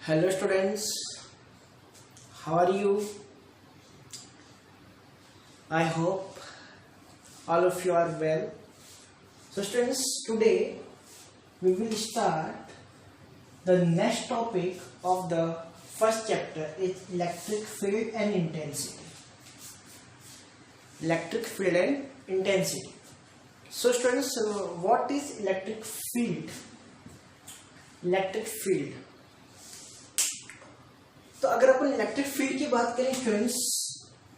Hello students, how are you? I hope all of you are well. So students, today we will start the next topic of the first chapter is electric field and intensity. Electric field and intensity. So students, what is electric field? Electric field. तो अगर अपन electric field की बात करें friends,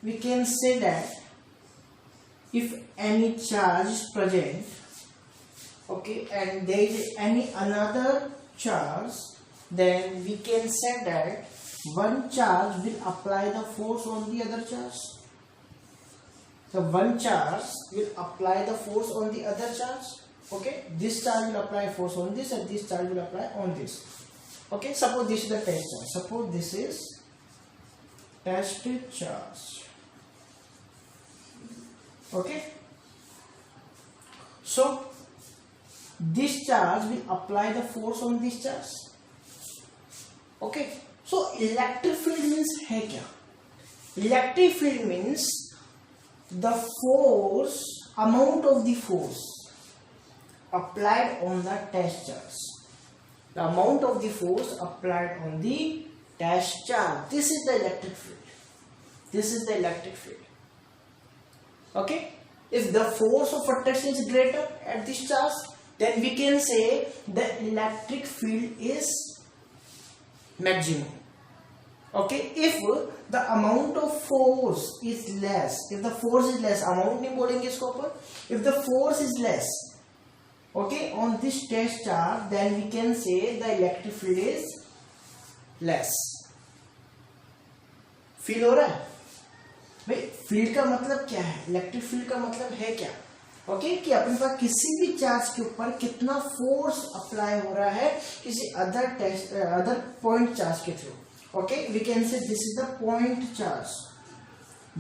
we can say that if any charge is present, okay, and there is any another charge, then we can say that one charge will apply the force on the other charge. So one charge will apply the force on the other charge. Okay, this charge will apply force on this and this charge will apply on this. Okay, suppose this is the test charge. Suppose this is test charge. Okay, so this charge will apply the force on this charge. Okay, so electric field means है क्या? Electric field means the force, amount of the force applied on the test charge. The amount of the force applied on the test charge. This is the electric field. This is the electric field. Okay. If the force of attraction is greater at this charge, then we can say the electric field is maximum. Okay. If the amount of force is less, if the force is less, amount नहीं बोलेंगे इसको ऊपर. If the force is less, okay, on this test charge, then we can say the electric field is less. Feel हो रहा है भाई? Field का मतलब क्या है? इलेक्ट्रिक फील्ड का मतलब है क्या? ओके, कि अपने पास किसी भी चार्ज के ऊपर कितना फोर्स अप्लाई हो रहा है किसी अदर पॉइंट चार्ज के through. Okay, we can say this is the point charge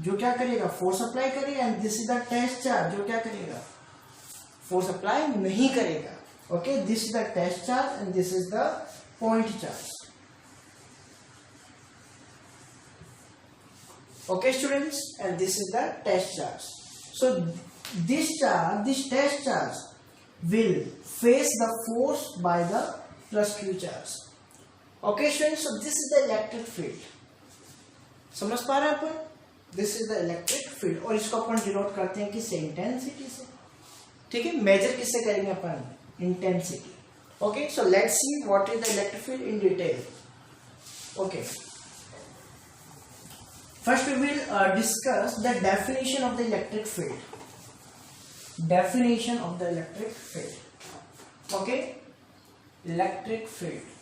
जो क्या करेगा, फोर्स अप्लाई करेगा, and this is the test charge जो क्या करेगा, फोर्स अप्लाई नहीं करेगा. Okay, this is the test charge and this is the point charge. Okay students, and this is the test charge. So this charge, this test charge will face the force by the plus Q charge. Okay students, so this is the electric field. समझ पा रहे हैं अपन? This is the electric field. और इसको अपन denote करते हैं किससे? इंटेंसिटी से. ठीक है, मेजर किससे करेंगे अपन? Intensity. Okay, so let's see what is the electric field in detail. Okay, first we will discuss the definition of the electric field. Definition of the electric field. Okay, electric field.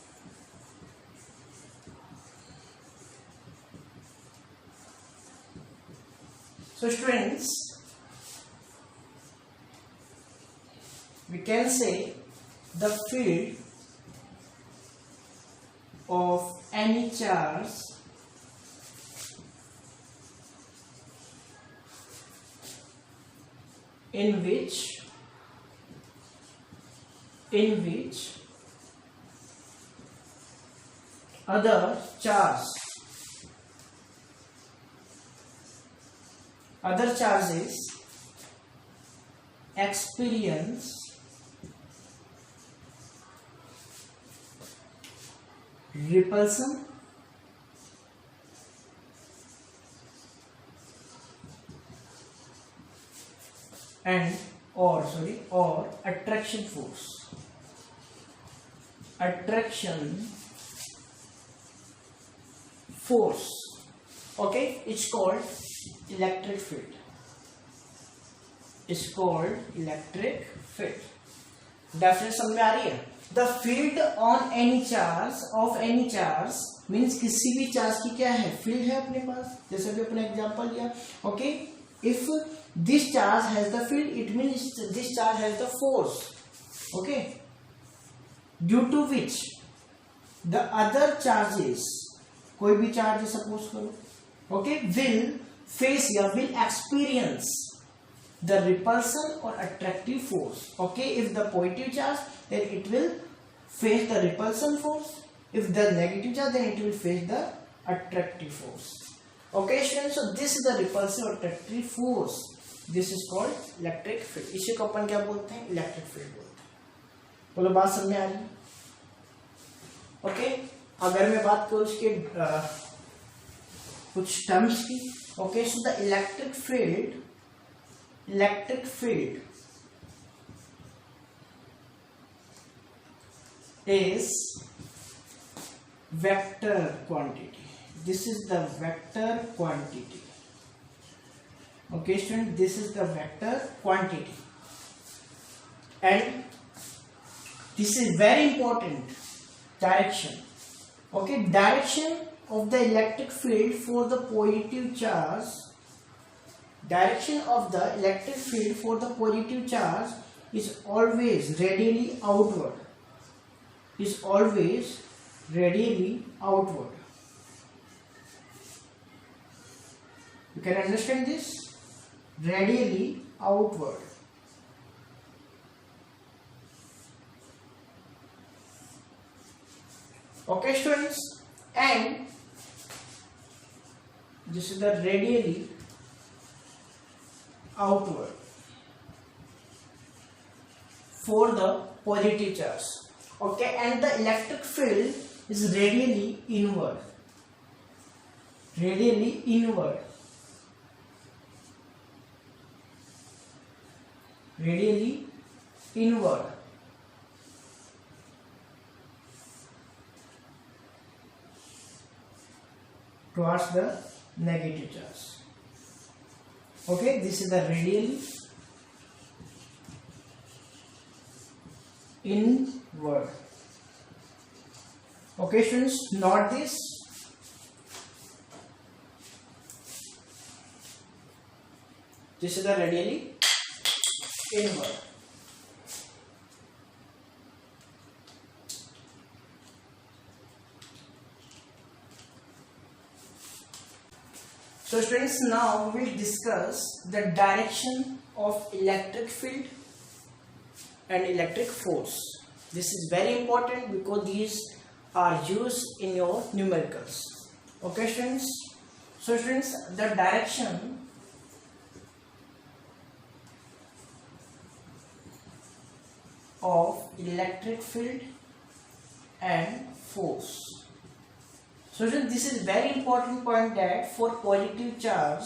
So students, we can say the field of any charge in which other charges experience repulsion or attraction force. Okay, it's called electric field. It's called electric field. Definition समझ में आ रही है? The field on any charge of any charge means किसी भी charge की क्या है? Field है अपने पास. जैसे भी अपने एग्जांपल लिया. Okay, if this charge has the field, it means this charge has the force. Okay, due to which the other charges, कोई भी चार्ज सपोज करो, okay, will face या will experience the repulsion or attractive force. Okay, if the positive charge, then it will face the repulsion force. If the negative charge, then it will face the attractive force. Okay students, so this is the repulsive attractive force. This is called electric field. इसी को अपन क्या बोलते हैं? Electric field बोलते हैं. बोलो बात समझ में आ रही है? ओके. अगर मैं बात करूँ इसके कुछ टर्म्स की. Okay, so the electric field is vector quantity. This is the vector quantity. Okay student, this is the vector quantity, and this is very important. Direction. Okay, direction of the electric field for the positive charge. Direction of the electric field for the positive charge is always radially outward. Is always radially outward. You can understand this? Radially outward. Okay students, and this is the radially outward for the positive charge. Okay, and the electric field is radially inward. Radially inward. Radially inward. Towards the negative charge. Okay, this is the radially inward. Okay students, note this. This is the radially inward. So students, now we will discuss the direction of electric field and electric force. This is very important because these are used in your numericals. Okay students, so students, the direction of electric field and force. So this is very important point, that for positive charge,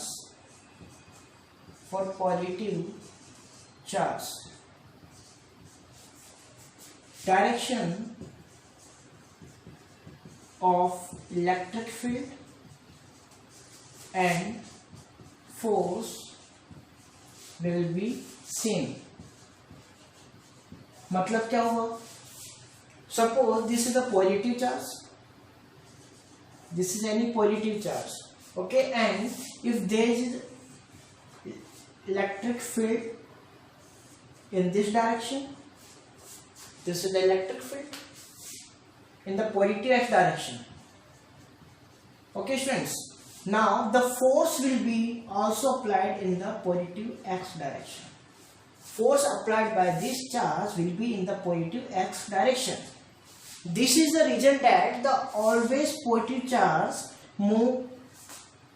direction of electric field and force will be same. मतलब क्या हुआ? Suppose this is a positive charge. This is any positive charge. Okay, and if there is electric field in this direction, this is the electric field in the positive x direction. Okay students, now the force will be also applied in the positive x direction. Force applied by this charge will be in the positive x direction. This is the reason that the always positive charge move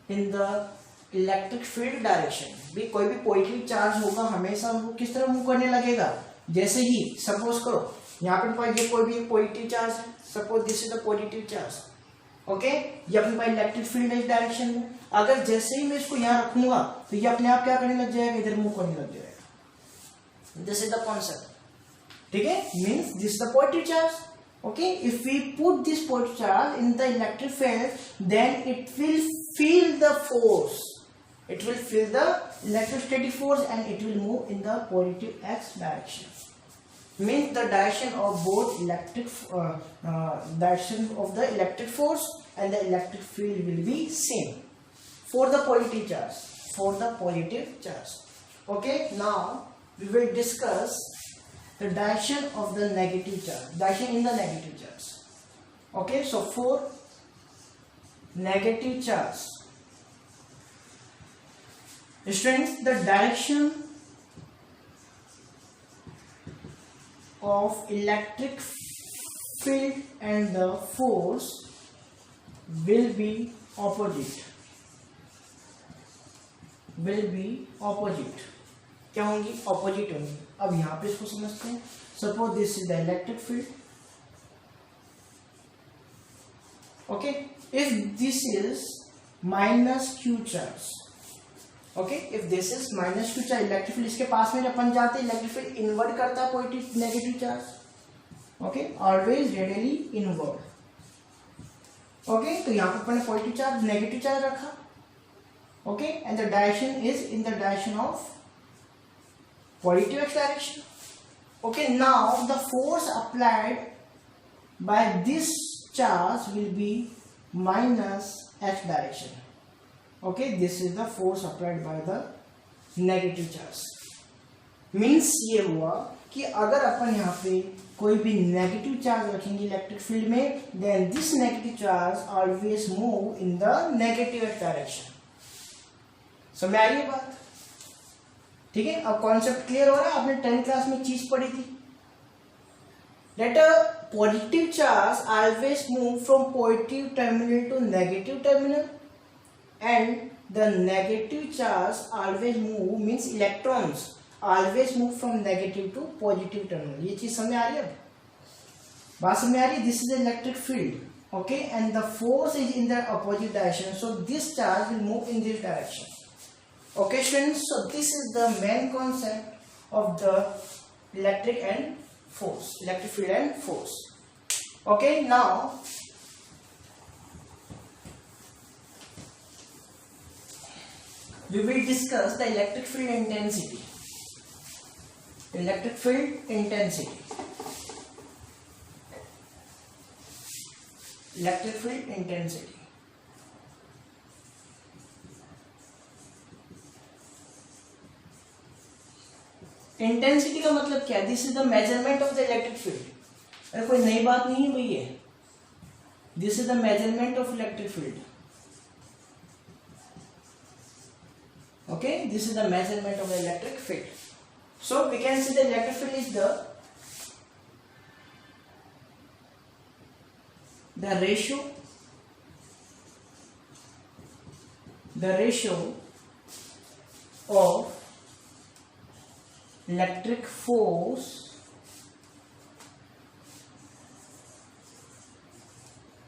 in the electric field direction. भी कोई भी positive charge होगा हमेशा वो किस तरह move करने लगेगा? जैसे ही सपोज करो यहाँ पे पास ये कोई भी पॉजिटिव चार्ज है, suppose this is the positive charge. Okay, ये अपने पास इलेक्ट्रिक फील्ड है इस डायरेक्शन में. अगर जैसे ही मैं इसको यहाँ रखूंगा तो ये अपने आप क्या करने लग जाएगा? इधर मूव करने लग जाएगा. This is the concept. ठीक है, means this is the positive charge. Okay, if we put this positive charge in the electric field, then it will feel the force. It will feel the electrostatic force and it will move in the positive x direction. Means the direction of both direction of the electric force and the electric field will be same for the positive charge. For the positive charge. Okay, now we will discuss the direction of the negative charge, direction in the negative charge. Okay, so for negative charge, students, the direction of electric field and the force will be opposite. क्या होंगी? Opposite होंगी. अब यहाँ पे इसको समझते हैं. Suppose this is the electric field. Okay, if this is minus Q charge. Okay, if this is minus Q charge electric field, इसके पास में अपन जाते हैं इलेक्ट्रिक फील्ड इन्वर्ट करता है positive negative charge. Okay, always radially inward. Okay, तो यहाँ पर अपन ने पॉजिटिव चार्ज नेगेटिव चार्ज रखा. Okay, and the direction is in the direction of positive x direction. Okay, now the force applied by this charge will be minus x direction. Okay, this is the force applied by the negative charge. Means ये हुआ कि अगर अपन यहाँ पे कोई भी negative charge रखेंगे electric field में, then this negative charge always move in the negative x direction. समझ आ रही है बात? ठीक है, अब कॉन्सेप्ट क्लियर हो रहा है. आपने 10th क्लास में चीज पढ़ी थी. Let a positive charge always move from positive terminal to negative terminal and the negative charge always move means electrons always move from negative to positive terminal. ये चीज समझ आ रही है? बात समझ आ रही है? This is electric field. Okay, and the force is in the opposite direction, so this charge will move in this direction. Okay students, so this is the main concept of the electric field and force. Okay, now we will discuss the electric field intensity. Electric field intensity. Electric field intensity. Intensity का मतलब क्या है? This is the measurement of the electric field. अरे कोई नई बात नहीं है भाई ये. This is the measurement of electric field. Okay, this is the measurement of the electric field. So we can see the electric field is the ratio of electric force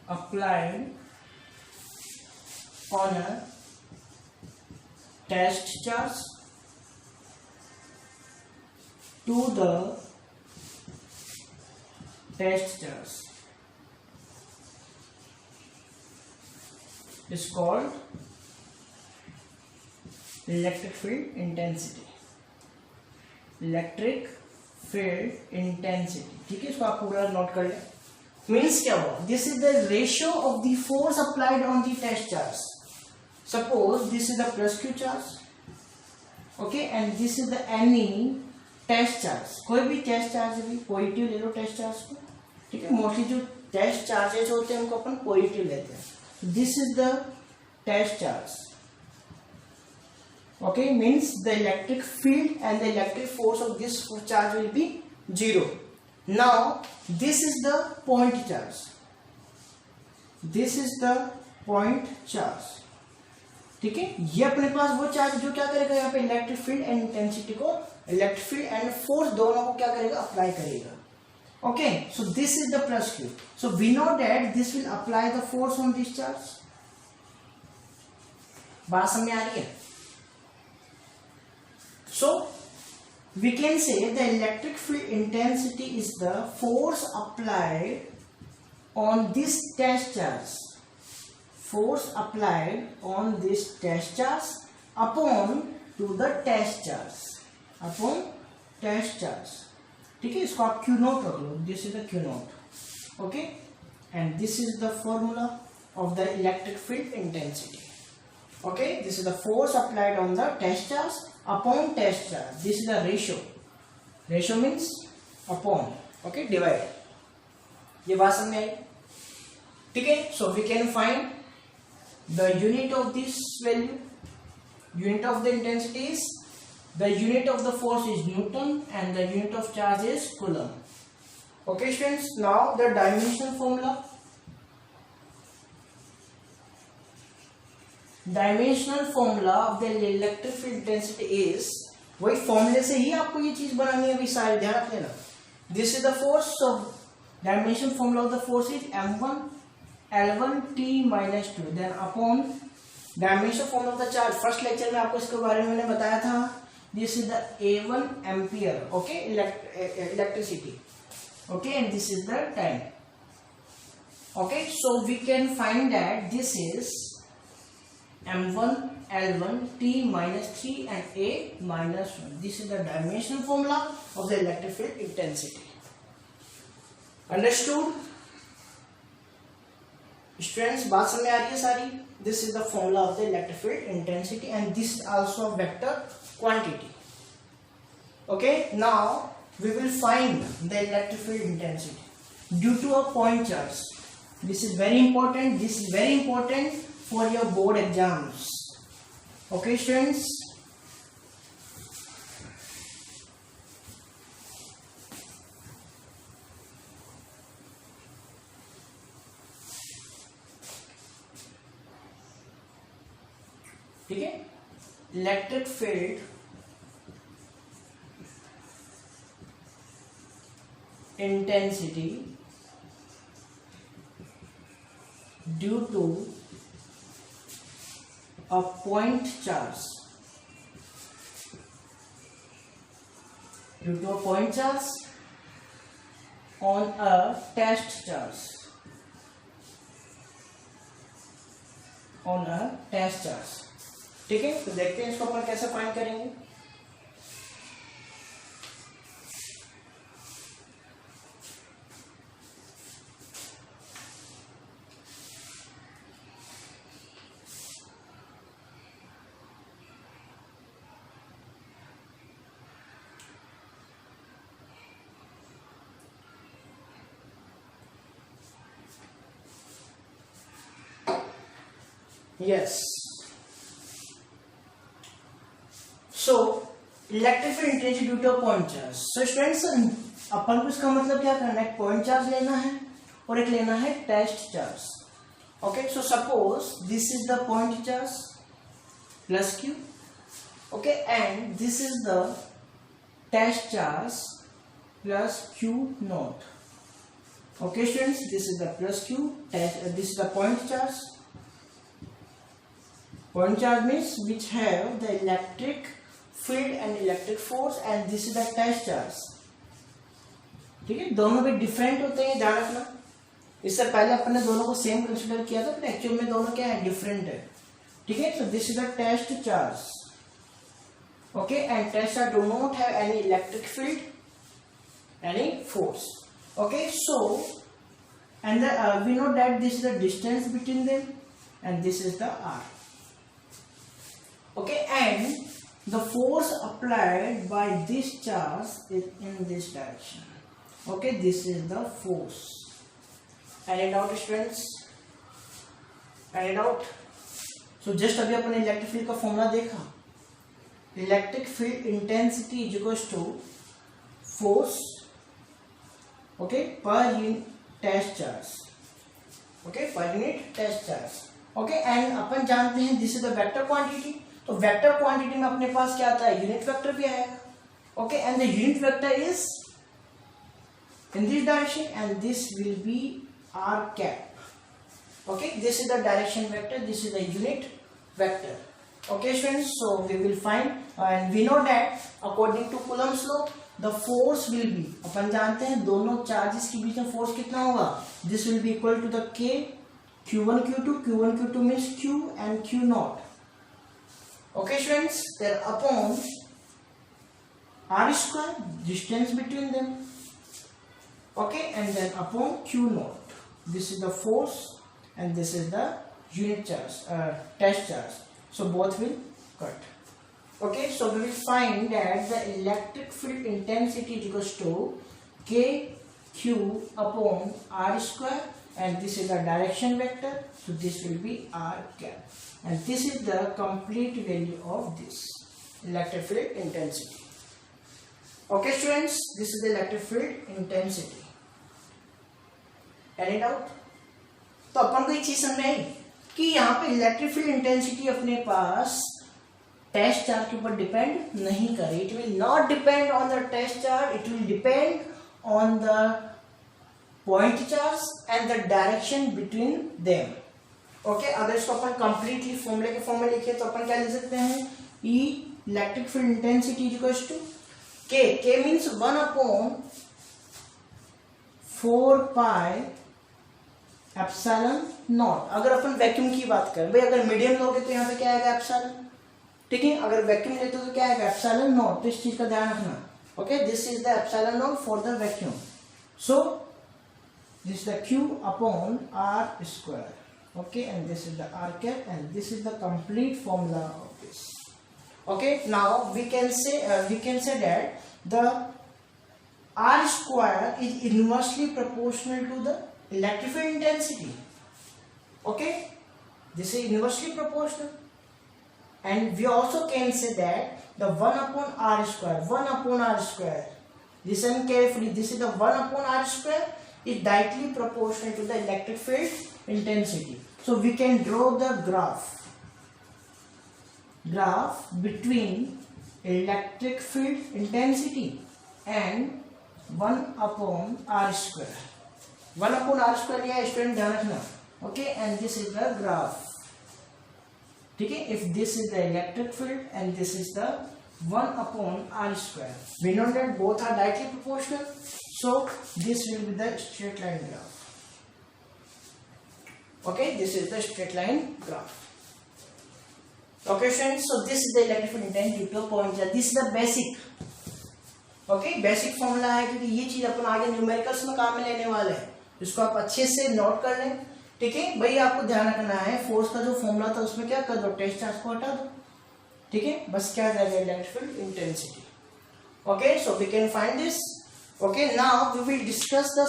applied on a test charge to the test charge is called electric field intensity. Electric field intensity. ठीक है, इसको आप पूरा note कर लें. Means क्या हुआ? This is the ratio of the force applied on the test charge. Suppose this is the plus Q charge. Okay, and this is the any test charge. कोई भी टेस्ट चार्ज भी positive ले लो test charge को. ठीक है, mostly जो test charges होते हैं उनको अपन पॉजिटिव लेते हैं. This is the test charge. Okay, means the electric field and the electric force of this charge will be 0. Now this is the point charge. This is the point charge. ठीक है, ये अपने पास वो charge जो क्या करेगा यहाँ पे इलेक्ट्रिक फील्ड एंड इंटेंसिटी को, इलेक्ट्रिक फील्ड एंड फोर्स दोनों को क्या करेगा? अप्लाई करेगा. Okay, so this is the plus Q. So we know that this will apply the force on this charge. बात समझ आ रही है? So we can say the electric field intensity is the force applied on this test charge. Force applied on this test charge upon to the test charge. Upon test charge. ठीक है, इसको आप Q note रख लो. This is the Q note. Okay, and this is the formula of the electric field intensity. Okay, this is the force applied on the test charge upon test charge. This is the ratio. Ratio means upon. Okay, divide. ये बात समझ आई? ठीक है, so we can find the unit of this value. Unit of the intensity is, the unit of the force is Newton and the unit of charge is Coulomb. Okay students, now the dimensional formula. Dimensional formula of the electric field intensity is, वही फॉर्मूले से ही आपको ये चीज बनानी है, अभी सारे ध्यान रख लेना. This is the force, so dimension formula of the force is m1 L1 T minus 2 then upon dimension formula of the charge. First lecture में आपको इसके बारे में मैंने बताया था. This is the A1 ampere, okay, electricity, okay, and this is the time. Okay, so we can find that this is m1 L1 T minus 3 and A minus 1. This is the dimensional formula of the electric field intensity. Understood? Students, बात समझ आ रही है सारी? This is the formula of the electric field intensity and this is also a vector quantity. Okay, now we will find the electric field intensity due to a point charge. This is very important. This is very important for your board exams. Okay students, ठीक है. Electric field intensity due to a point charge, due to a point charge on a test charge, on a test charge. ठीक है, तो देखते हैं इसको अपन कैसे find करेंगे. Yes. So electric field intensity due to a point charge. So students, अपन को इसका मतलब क्या करना है, पॉइंट चार्ज लेना है और एक लेना है test charge. Okay, so suppose this is the point charge plus Q, okay, and this is the test charge plus Q naught. Okay students, this is the plus Q, this is the point charge. Point charge means which have the electric field and electric force, and this is the test charge. ठीक है, दोनों भी different होते हैं, ध्यान रखना. इससे पहले अपन ने दोनों को सेम कंसीडर किया था, बट एक्चुअल में दोनों क्या है, डिफरेंट है. ठीक है, so this is the test charge. Okay, and test charge do not have any electric field, any force. Okay, so and we know that this is the distance between them, and this is the r. Okay, and the force applied by this charge is in this direction. Okay, this is the force. Any doubt students? Any doubt? So just अभी अपने electric field का formula देखा. Electric field intensity is equals to force, okay, per unit test charge. Okay, per unit test charge. Okay, and अपन जानते हैं this is the vector quantity. तो vector quantity में अपने पास क्या आता है, यूनिट वेक्टर भी आएगा. Okay, and the unit vector is in this direction and this will be R cap. Okay, this is the direction vector, this is the unit vector. Okay students, so we will find and we know that according to Coulomb's law the force will be, अपन जानते हैं दोनों charges के बीच में force कितना होगा, this will be equal to the K q1 q2. q1 q2 means q and q naught. Okay students, then upon r square, distance between them. Okay, and then upon q naught, this is the force and this is the unit charge, test charge. So both will cut. Okay, so we will find that the electric field intensity is equals to k q upon r square, and this is the direction vector, so this will be r cap. And this is the complete value of this electric field intensity. Okay students, this is the electric field intensity. Any doubt? तो अपन को एक चीज समझ आई कि यहाँ पे electric field intensity अपने पास test charge के ऊपर डिपेंड नहीं करे. It will not depend on the test charge, it will depend on the point charge and the direction between them. Okay, अगर इसको अपन कंप्लीटली फॉर्मूले के फॉर्म में लिखे तो अपन क्या लिख सकते हैं? E electric field intensity equals to K means 1/4 epsilon nought. अगर अपन वैक्यूम की बात करें भाई, अगर मीडियम लोगे तो यहाँ पे क्या आएगा? एप्सिलॉन. ठीक है, अगर वैक्यूम लेते हो तो क्या आएगा? Epsilon not. तो इस चीज का ध्यान रखना. Okay, this is the epsilon not for the vacuum. So this is the Q upon R square. Okay, and this is the R cap, and this is the complete formula of this. Okay, now we can say that the R square is inversely proportional to the electric field intensity. Okay, this is inversely proportional. And we also can say that the 1/R square, listen carefully, this is the 1/R square is directly proportional to the electric field intensity. So we can draw the graph between electric field intensity and 1/R square. 1/R square लिया student, ध्यान रखना. Okay, and this is the graph. ठीक है, if this is the electric field and this is the 1/R square, we know that both are directly proportional, so this will be the straight line graph. Okay, this is the straight line graph. Okay friends, so this is the electric field intensity per point charge. This is the basic. Okay, basic formula है, क्योंकि ये चीज अपन आगे numericals में काम में लेने वाले हैं. इसको आप अच्छे से नोट कर लें. ठीक है भाई, आपको ध्यान रखना है फोर्स का जो फॉर्मूला था उसमें क्या कर दो? टेस्ट चार्ज को हटा दो. ठीक है, बस क्या जाएगा? Electric field intensity. Okay, so we can find this. Okay, now we will discuss the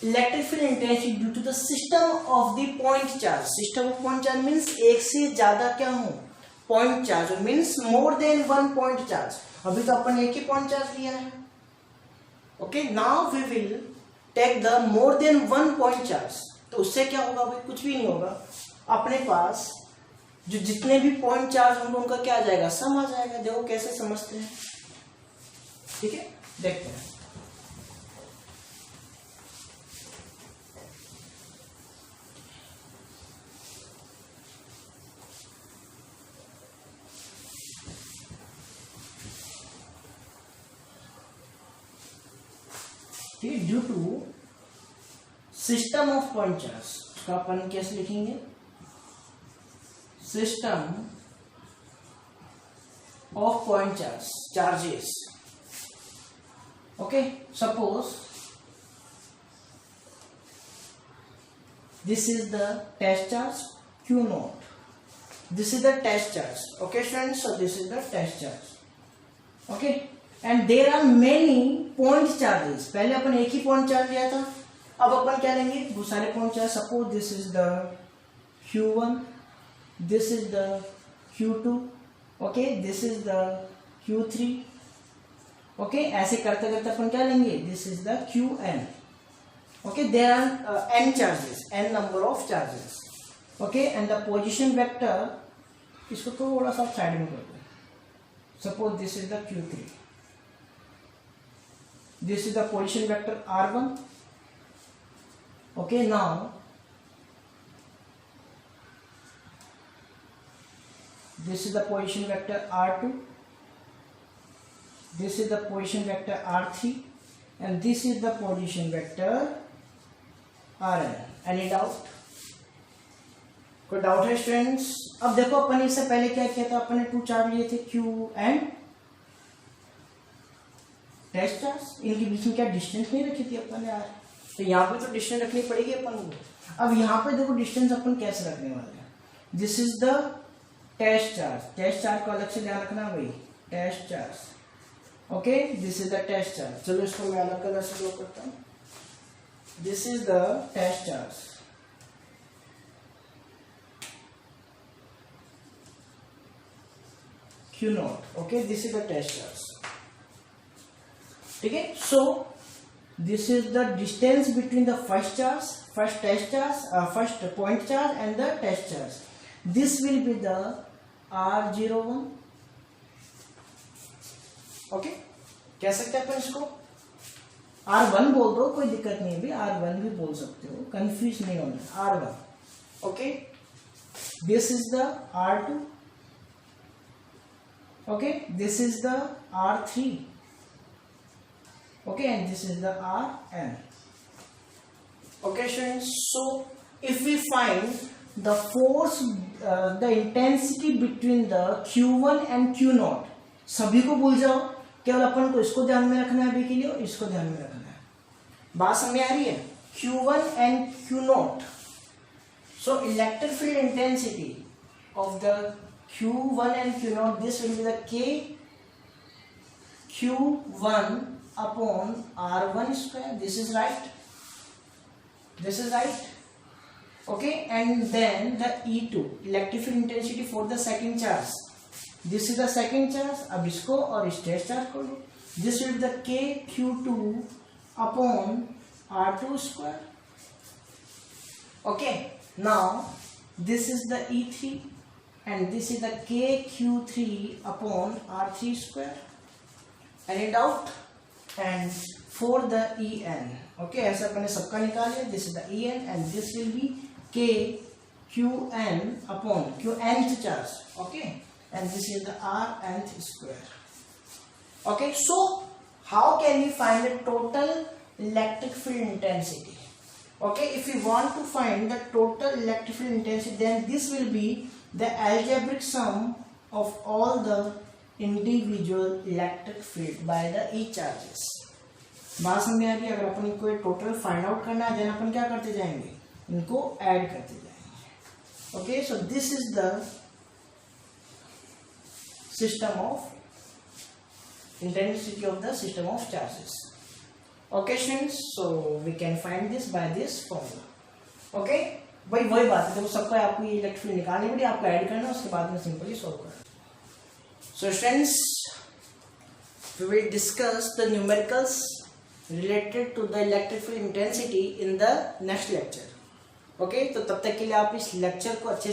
electric field intensity due to the system of the point charge. System of point charge means एक से ज्यादा क्या हो? Point charge. Means more than one point charge. अभी तो अपन एक ही पॉइंट चार्ज लिया है. Okay, now we will take the more than one point charge. तो उससे क्या होगा भाई? कुछ भी नहीं होगा. अपने पास जो जितने भी पॉइंट चार्ज होंगे उनका क्या आ जाएगा? सम आ जाएगा. देखो कैसे समझते हैं. ठीक है, देखते हैं. Due to system of point charge, उसका अपन कैसे लिखेंगे? System of point charges. Okay, suppose this is the test charge Q naught. This is the test charge. Okay friends, so this is the test charge. Okay, and there are many point charges. पहले अपन एक ही point charge लिया था, अब अपन क्या लेंगे? वो सारे point charge. Suppose this is the Q1, this is the Q2, okay, this is the Q3. Okay, ऐसे करते करते अपन क्या लेंगे? This is the Qn. Okay, there are n charges, n number of charges. Okay, and the position vector, इसको थोड़ा सा side में कर दो. Suppose this is the Q3. This is the position vector R1. Okay, now this is the position vector R2. This is the position vector R3, and this is the position vector Rn. Any doubt? कोई doubt है students? अब देखो अपन इससे पहले क्या किया था? अपन ने 2 चार्ज लिए थे, Q एंड टेस्ट चार्ज. इनके बीच में क्या डिस्टेंस नहीं रखी थी अपन ने यार? तो यहाँ पे तो डिस्टेंस रखनी पड़ेगी अपन को. अब यहाँ पे देखो डिस्टेंस अपन कैसे रखने वाले हैं? This is the test charge. Test charge को अलग से ध्यान रखना भाई. Test charge. Okay, this is the test charge. चलो इसको मैं अलग कलर से ड्रॉ करता हूँ. This is the test charge. Q naught. Okay, this is the test charge. ठीक है, so this is the distance between the first point charge and the test charge. This will be the R01. Okay, कह सकते हैं अपन इसको R1 बोल दो, कोई दिक्कत नहीं है भी, R1 भी बोल सकते हो, कंफ्यूज नहीं होना. R1. Okay, this is the R2. okay, this is the R3. okay, and this is the Rn. okay students, so if we find the force, the intensity between the Q1 and Q0, सभी को भूल जाओ, केवल अपन को इसको ध्यान में रखना है अभी के लिए और इसको ध्यान में रखना है. बात समझ आ रही है? Q1 and Q0. so electric field intensity of the Q1 and Q0, this will be the K Q1 upon R1 square. This is right. This is right. Okay, and then the E2, electric field intensity for the second charge. This is the second charge. अब इसको और इस test charge कर लो. This will be the K Q2 upon R2 square. Okay, now this is the E3 and this is the K Q3 upon R3 square. Any doubt? And for the En, okay, ऐसा अपने सबका निकालिए. This is the En and this will be K Qn upon Qnth charge. Okay, and this is the Rnth square. Okay, so how can we find the total electric field intensity? Okay, if we want to find the total electric field intensity, then this will be the algebraic sum of all the individual electric field by the each charges. बात समझ आ रही है? अगर अपन को total find out करना है, then अपन क्या करते जाएंगे, इनको ऐड करते जाएंगे. Okay, so this is the system of intensity of the system of charges. Okay students, so we can find this by this formula. Okay, भाई वही बात है, देखो सबको आपको ये इलेक्ट्रिक फील्ड निकालनी पड़ी, आपको ऐड करना, उसके बाद में सिंपली सॉल्व करना. So students, we will discuss the numericals related to the electric field intensity in the next lecture. Okay, तो तब तक के लिए आप इस लेक्चर को अच्छे